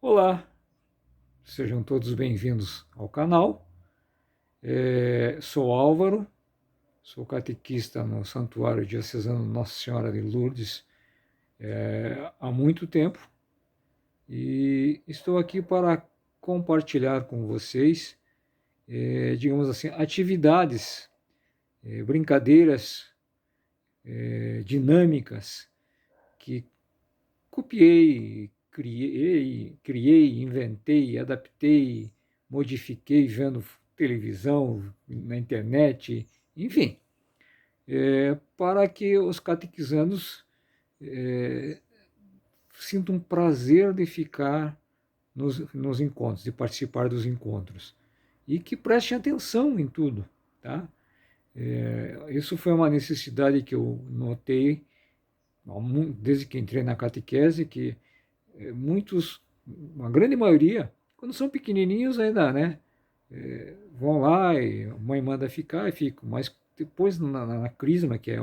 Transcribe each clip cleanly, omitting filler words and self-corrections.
Olá, sejam todos bem-vindos ao canal. Sou Álvaro, sou catequista no Santuário Diocesano Nossa Senhora de Lourdes há muito tempo e estou aqui para compartilhar com vocês, digamos assim, atividades, brincadeiras, dinâmicas que copiei, criei, inventei, adaptei, modifiquei vendo televisão, na internet, enfim, para que os catequizandos sintam um prazer de ficar nos encontros, de participar dos encontros, e que prestem atenção em tudo, tá? Isso foi uma necessidade que eu notei desde que entrei na catequese, que muitos, uma grande maioria, quando são pequenininhos ainda, né, vão lá e a mãe manda ficar e fico, mas depois na Crisma, que é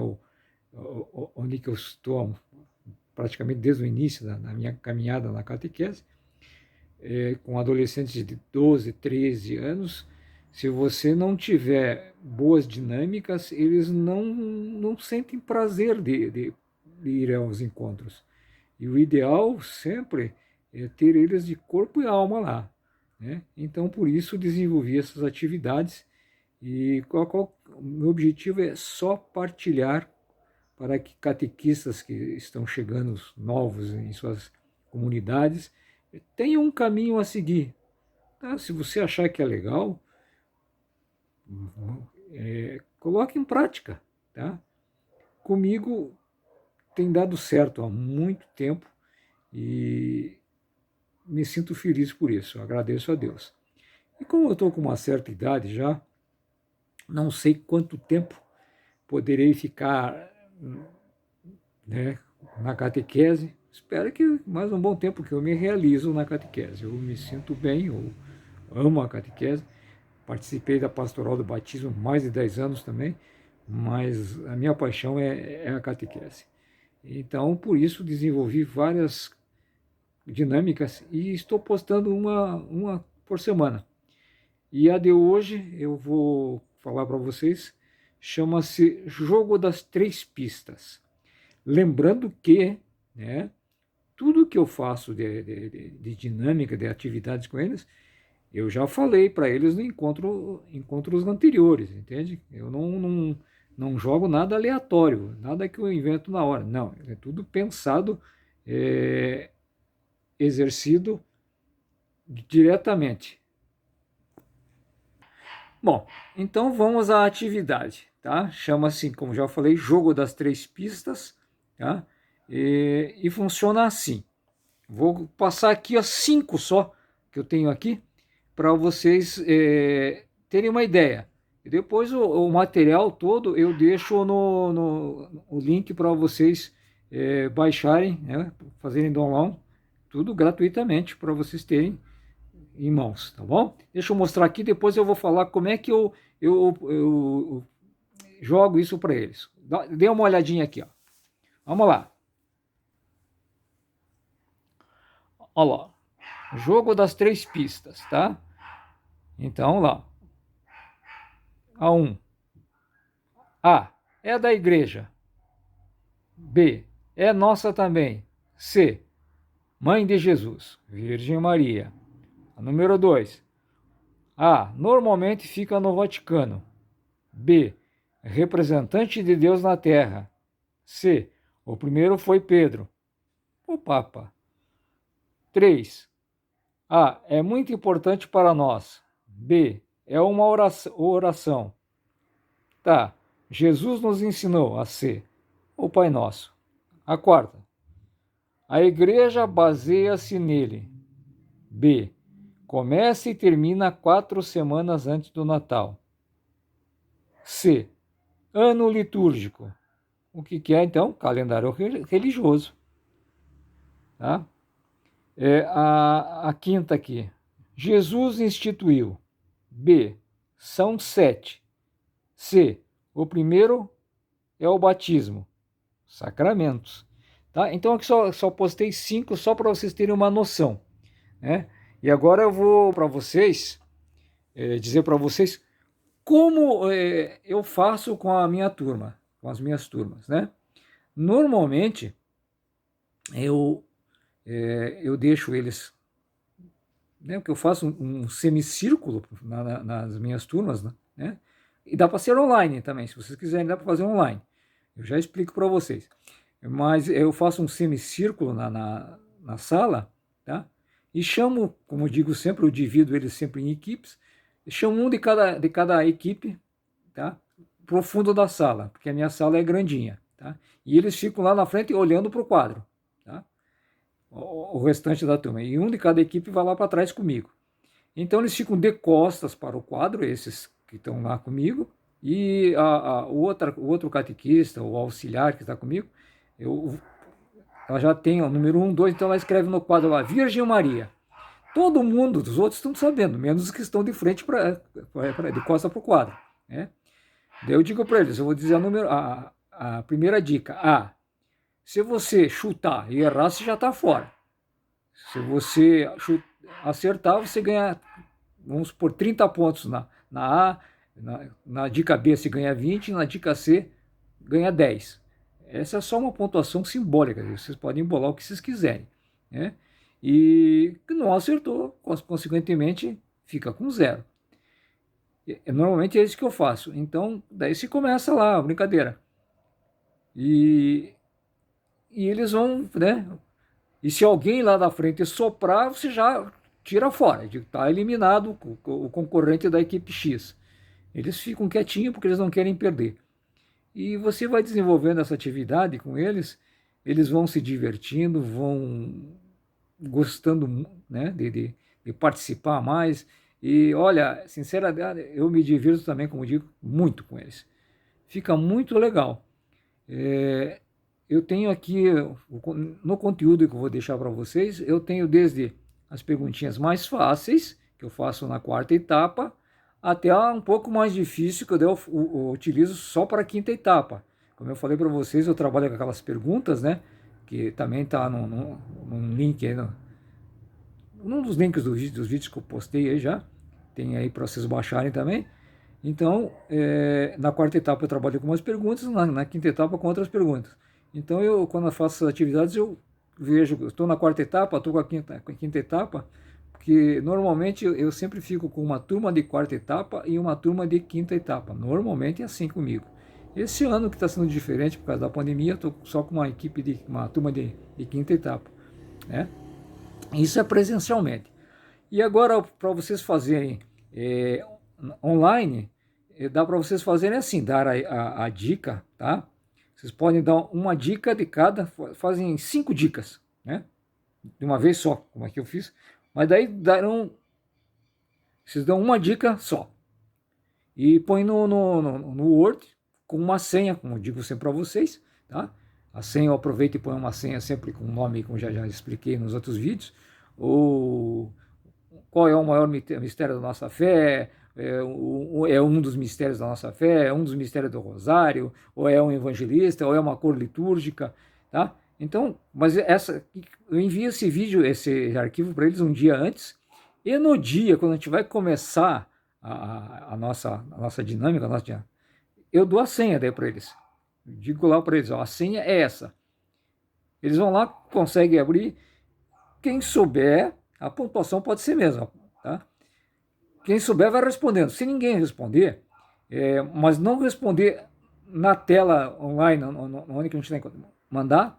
onde que eu estou praticamente desde o início na minha caminhada na catequese, com adolescentes de 12, 13 anos, se você não tiver boas dinâmicas, eles não sentem prazer de ir aos encontros. E o ideal sempre é ter eles de corpo e alma lá, né? Então, por isso, desenvolvi essas atividades e o meu objetivo é só partilhar para que catequistas que estão chegando novos em suas comunidades tenham um caminho a seguir. Tá? Se você achar que é legal, coloque em prática. Tá? Comigo tem dado certo há muito tempo e me sinto feliz por isso, agradeço a Deus. E como eu estou com uma certa idade já, não sei quanto tempo poderei ficar, né, na catequese. Espero que mais um bom tempo que eu me realizo na catequese. Eu me sinto bem, eu amo a catequese. Participei da pastoral do batismo há mais de 10 anos também, mas a minha paixão é a catequese. Então, por isso, desenvolvi várias dinâmicas e estou postando uma por semana. E a de hoje, eu vou falar para vocês, chama-se Jogo das Três Pistas. Lembrando que, né, tudo que eu faço de dinâmica, de atividades com eles, eu já falei para eles no encontros anteriores, entende? Eu não jogo nada aleatório, nada que eu invento na hora. Não, é tudo pensado, exercido diretamente. Bom, então vamos à atividade, tá? Chama-se, como já falei, Jogo das Três Pistas, tá? E funciona assim. Vou passar aqui as 5 só que eu tenho aqui para vocês terem uma ideia. E depois o material todo eu deixo o link para vocês baixarem, né? Fazerem download, tudo gratuitamente para vocês terem em mãos, tá bom? Deixa eu mostrar aqui, depois eu vou falar como é que eu jogo isso para eles. Dê uma olhadinha aqui, ó. Vamos lá. Olha lá. Jogo das três pistas, tá? Então, lá. A 1. A. É da igreja. B. É nossa também. C. Mãe de Jesus, Virgem Maria. A número 2. A. Normalmente fica no Vaticano. B. Representante de Deus na Terra. C. O primeiro foi Pedro, o Papa. 3. A. É muito importante para nós. B. É uma oração. Tá. Jesus nos ensinou a ser o Pai Nosso. A 4. A igreja baseia-se nele. B. Começa e termina 4 semanas antes do Natal. C. Ano litúrgico. O que é, então? Calendário religioso. Tá? A quinta aqui. Jesus instituiu. B. São 7. C. O primeiro é o batismo. Sacramentos. Tá? Então aqui só postei 5 só para vocês terem uma noção. né? E agora eu vou para vocês, dizer para vocês como eu faço com a minha turma, com as minhas turmas, né? Normalmente, eu, eu deixo eles, né, que eu faço um semicírculo nas minhas turmas, né? E dá para ser online também, se vocês quiserem, dá para fazer online. Eu já explico para vocês. Mas eu faço um semicírculo na sala, tá? E chamo, como eu digo sempre, eu divido eles sempre em equipes, e chamo um de cada equipe, tá? Pro fundo da sala, porque a minha sala é grandinha, tá? E eles ficam lá na frente olhando para o quadro, tá? O restante da turma. E um de cada equipe vai lá para trás comigo. Então eles ficam de costas para o quadro, esses que estão lá comigo, e o outro catequista, o auxiliar que está comigo, eu, ela já tem o número 1, 2, então ela escreve no quadro lá, Virgem Maria. Todo mundo, os outros estão sabendo, menos os que estão de frente, de costa para o quadro. Né? Daí eu digo para eles, eu vou dizer a primeira dica. Se você chutar e errar, você já está fora. Se você acertar, você ganha, vamos por 30 pontos na A, na dica B você ganha 20, na dica C ganha 10. Essa é só uma pontuação simbólica, vocês podem bolar o que vocês quiserem. Né? E não acertou, consequentemente, fica com 0. Normalmente é isso que eu faço. Então, daí se começa lá a brincadeira. E eles vão, né? E se alguém lá da frente soprar, você já tira fora, está eliminado o concorrente da equipe X. Eles ficam quietinhos porque eles não querem perder. E você vai desenvolvendo essa atividade com eles vão se divertindo, vão gostando, né, de participar mais. E olha, sinceramente, eu me divirto também, como digo, muito com eles. Fica muito legal. Eu tenho aqui, no conteúdo que eu vou deixar para vocês, eu tenho desde as perguntinhas mais fáceis, que eu faço na quarta etapa, até um pouco mais difícil, que eu utilizo só para a quinta etapa. Como eu falei para vocês, eu trabalho com aquelas perguntas, né? Que também está num link aí, num dos links dos vídeos que eu postei aí já. Tem aí para vocês baixarem também. Então, na quarta etapa eu trabalho com umas perguntas, na quinta etapa com outras perguntas. Então, quando eu faço as atividades, eu vejo, estou na quarta etapa, estou com a quinta etapa, porque normalmente eu sempre fico com uma turma de quarta etapa e uma turma de quinta etapa. Normalmente é assim comigo. Esse ano que está sendo diferente por causa da pandemia, estou só com uma turma de quinta etapa. Né? Isso é presencialmente. E agora, para vocês fazerem online, dá para vocês fazerem assim, dar a dica, tá? Vocês podem dar uma dica de cada, fazem 5 dicas, né? De uma vez só, como é que eu fiz. Mas daí vocês dão uma dica só. E põe no Word com uma senha, como eu digo sempre para vocês, tá? A senha eu aproveito e põe uma senha sempre com o nome, como já expliquei nos outros vídeos. Ou qual é o maior mistério da nossa fé, é um dos mistérios da nossa fé, é um dos mistérios do Rosário, ou é um evangelista, ou é uma cor litúrgica, tá? Então, mas eu envio esse vídeo, esse arquivo para eles um dia antes, e no dia, quando a gente vai começar a nossa dinâmica, eu dou a senha daí para eles. Eu digo lá para eles, ó, a senha é essa. Eles vão lá, conseguem abrir. Quem souber, a pontuação pode ser mesmo, tá? Quem souber vai respondendo. Se ninguém responder, mas não responder na tela online, onde que a gente tem que mandar,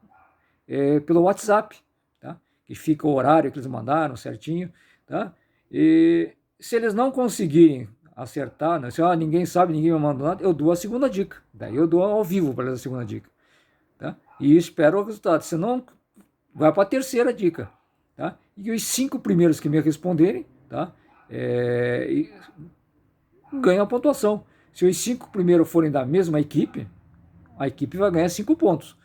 pelo WhatsApp, tá? Que fica o horário que eles mandaram certinho, tá? E se eles não conseguirem acertar, né? Se ninguém sabe, ninguém me mandou nada, eu dou a segunda dica. Daí eu dou ao vivo para eles a segunda dica, tá? E espero o resultado. Senão, vai para a terceira dica, tá? E os 5 primeiros que me responderem, tá? Ganham a pontuação. Se os 5 primeiros forem da mesma equipe, a equipe vai ganhar 5 pontos.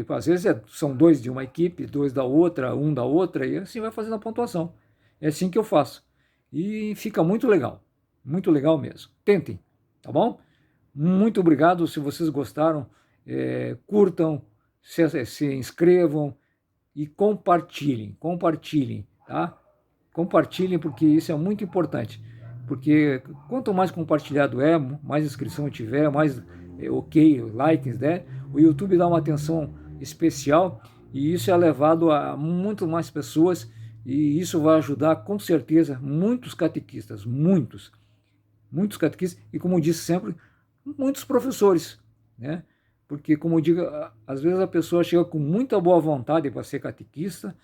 Às vezes são 2 de uma equipe, 2 da outra, 1 da outra, e assim vai fazendo a pontuação. É assim que eu faço. E fica muito legal mesmo. Tentem, tá bom? Muito obrigado. Se vocês gostaram, curtam, se inscrevam e compartilhem, tá? compartilhem, porque isso é muito importante. Porque quanto mais compartilhado é, mais inscrição tiver, mais ok, likes, né? O YouTube dá uma atenção especial e isso é levado a muito mais pessoas e isso vai ajudar com certeza muitos catequistas, muitos catequistas e, como disse sempre, muitos professores, né? Porque, como eu digo, às vezes a pessoa chega com muita boa vontade para ser catequista,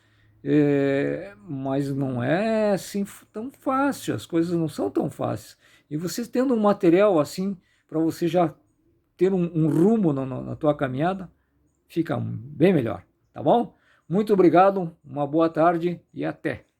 mas não é assim tão fácil, as coisas não são tão fáceis. E você tendo um material assim, para você já ter um rumo na tua caminhada, fica bem melhor, tá bom? Muito obrigado, uma boa tarde e até!